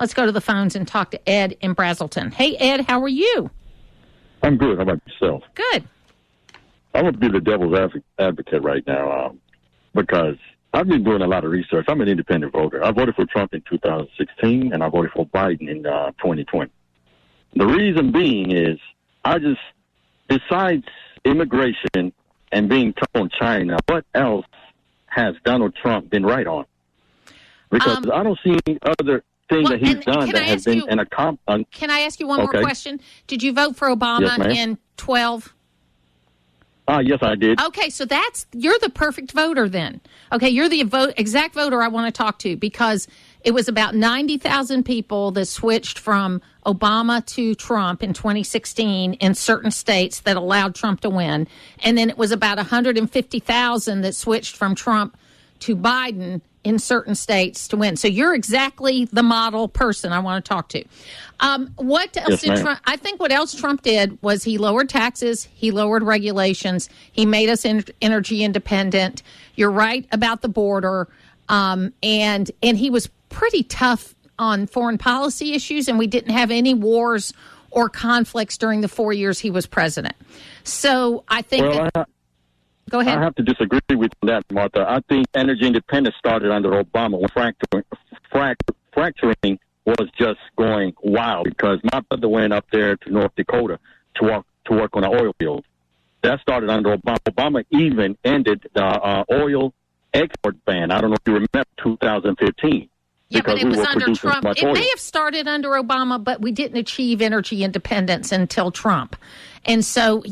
Let's go to the phones and talk to Ed in Brazelton. Hey, Ed, how are you? I'm good. How about yourself? Good. I'm going to be the devil's advocate right now because I've been doing a lot of research. I'm an independent voter. I voted for Trump in 2016, and I voted for Biden in 2020. The reason being is besides immigration and being tough on China, what else has Donald Trump been right on? Because I don't see any other thing that he's done that has been an accomplishment. Can I ask you one more question? Did you vote for Obama in 12? Yes, I did. Okay, so you're the perfect voter then. Okay, you're the exact voter I want to talk to, because it was about 90,000 people that switched from Obama to Trump in 2016 in certain states that allowed Trump to win. And then it was about 150,000 that switched from Trump to Biden in certain states to win. So you're exactly the model person I want to talk to. What else did Trump? I think what else Trump did was he lowered taxes, he lowered regulations, he made us energy independent. You're right about the border, and he was pretty tough on foreign policy issues, and we didn't have any wars or conflicts during the 4 years he was president. So I think go ahead. I have to disagree with that, Martha. I think energy independence started under Obama when fracturing was just going wild, because my brother went up there to North Dakota to work on an oil field. That started under Obama. Obama even ended the oil export ban. I don't know if you remember 2015. Yeah, but it was under Trump. It may have started under Obama, but we didn't achieve energy independence until Trump. And so,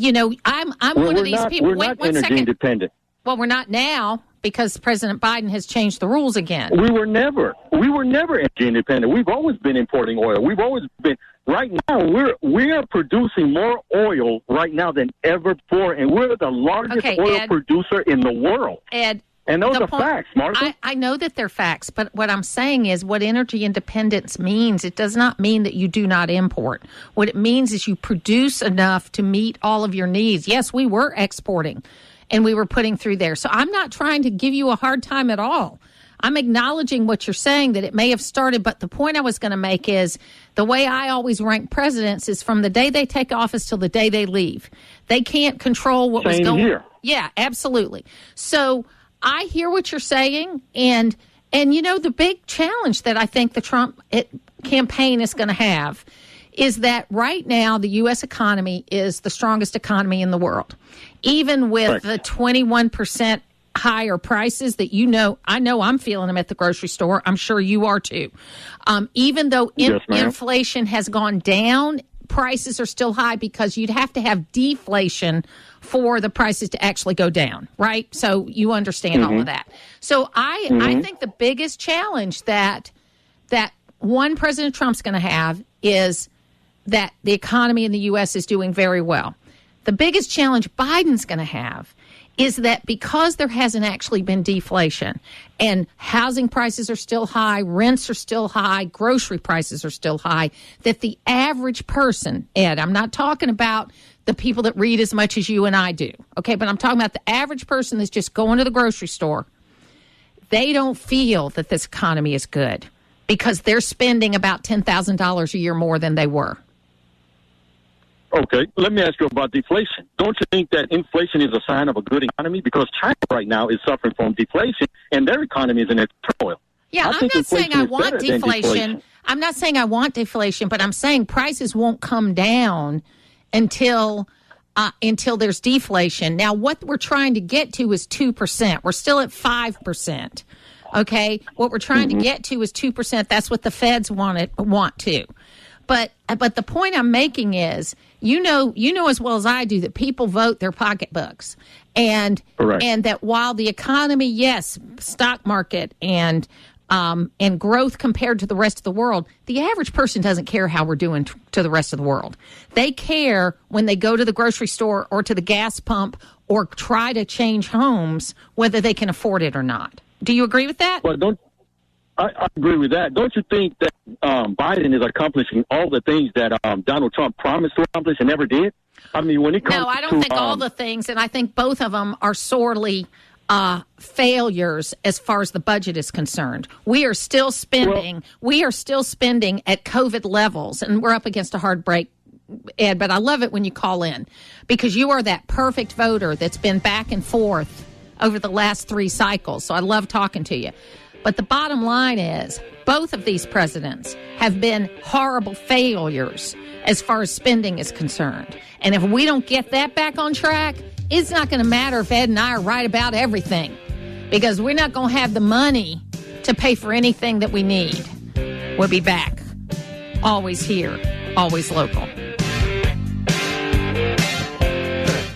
I'm one of these people. We're not energy independent. Well, we're not now, because President Biden has changed the rules again. We were never energy independent. We've always been importing oil. We've always been. Right now, we are producing more oil right now than ever before, and we're the largest oil producer in the world. Ed. And those are facts, Martha. I know that they're facts, but what I'm saying is what energy independence means, it does not mean that you do not import. What it means is you produce enough to meet all of your needs. Yes, we were exporting, and we were putting through there. So I'm not trying to give you a hard time at all. I'm acknowledging what you're saying, that it may have started, but the point I was going to make is the way I always rank presidents is from the day they take office till the day they leave. They can't control what was going on. Here. Yeah, absolutely. So I hear what you're saying, and the big challenge that I think the Trump campaign is going to have is that right now the U.S. economy is the strongest economy in the world, even with the 21% higher prices that I know I'm feeling them at the grocery store. I'm sure you are too. Even though inflation has gone down, prices are still high, because you'd have to have deflation for the prices to actually go down, right? So you understand all of that. So I think the biggest challenge that President Trump's going to have is that the economy in the U.S. is doing very well. The biggest challenge Biden's going to have is that because there hasn't actually been deflation and housing prices are still high, rents are still high, grocery prices are still high, that the average person, Ed, I'm not talking about the people that read as much as you and I do, okay, but I'm talking about the average person that's just going to the grocery store. They don't feel that this economy is good because they're spending about $10,000 a year more than they were. Okay, let me ask you about deflation. Don't you think that inflation is a sign of a good economy? Because China right now is suffering from deflation, and their economy is in turmoil. Yeah, I'm not saying I want deflation. I'm not saying I want deflation, but I'm saying prices won't come down until there's deflation. Now, what we're trying to get to is 2%. We're still at 5%. Okay, what we're trying to get to is 2%. That's what the feds want to. But the point I'm making is, you know as well as I do that people vote their pocketbooks, and that while the economy, yes, stock market and growth compared to the rest of the world, the average person doesn't care how we're doing to the rest of the world. They care when they go to the grocery store or to the gas pump or try to change homes, whether they can afford it or not. Do you agree with that? Well, I agree with that. Don't you think that Biden is accomplishing all the things that Donald Trump promised to accomplish and never did? I mean, when it comes to... No, I don't think all the things, and I think both of them are sorely failures as far as the budget is concerned. We are still spending. We are still spending at COVID levels, and we're up against a hard break, Ed. But I love it when you call in because you are that perfect voter that's been back and forth over the last 3 cycles. So I love talking to you. But the bottom line is both of these presidents have been horrible failures as far as spending is concerned. And if we don't get that back on track, it's not going to matter if Ed and I are right about everything because we're not going to have the money to pay for anything that we need. We'll be back. Always here, always local.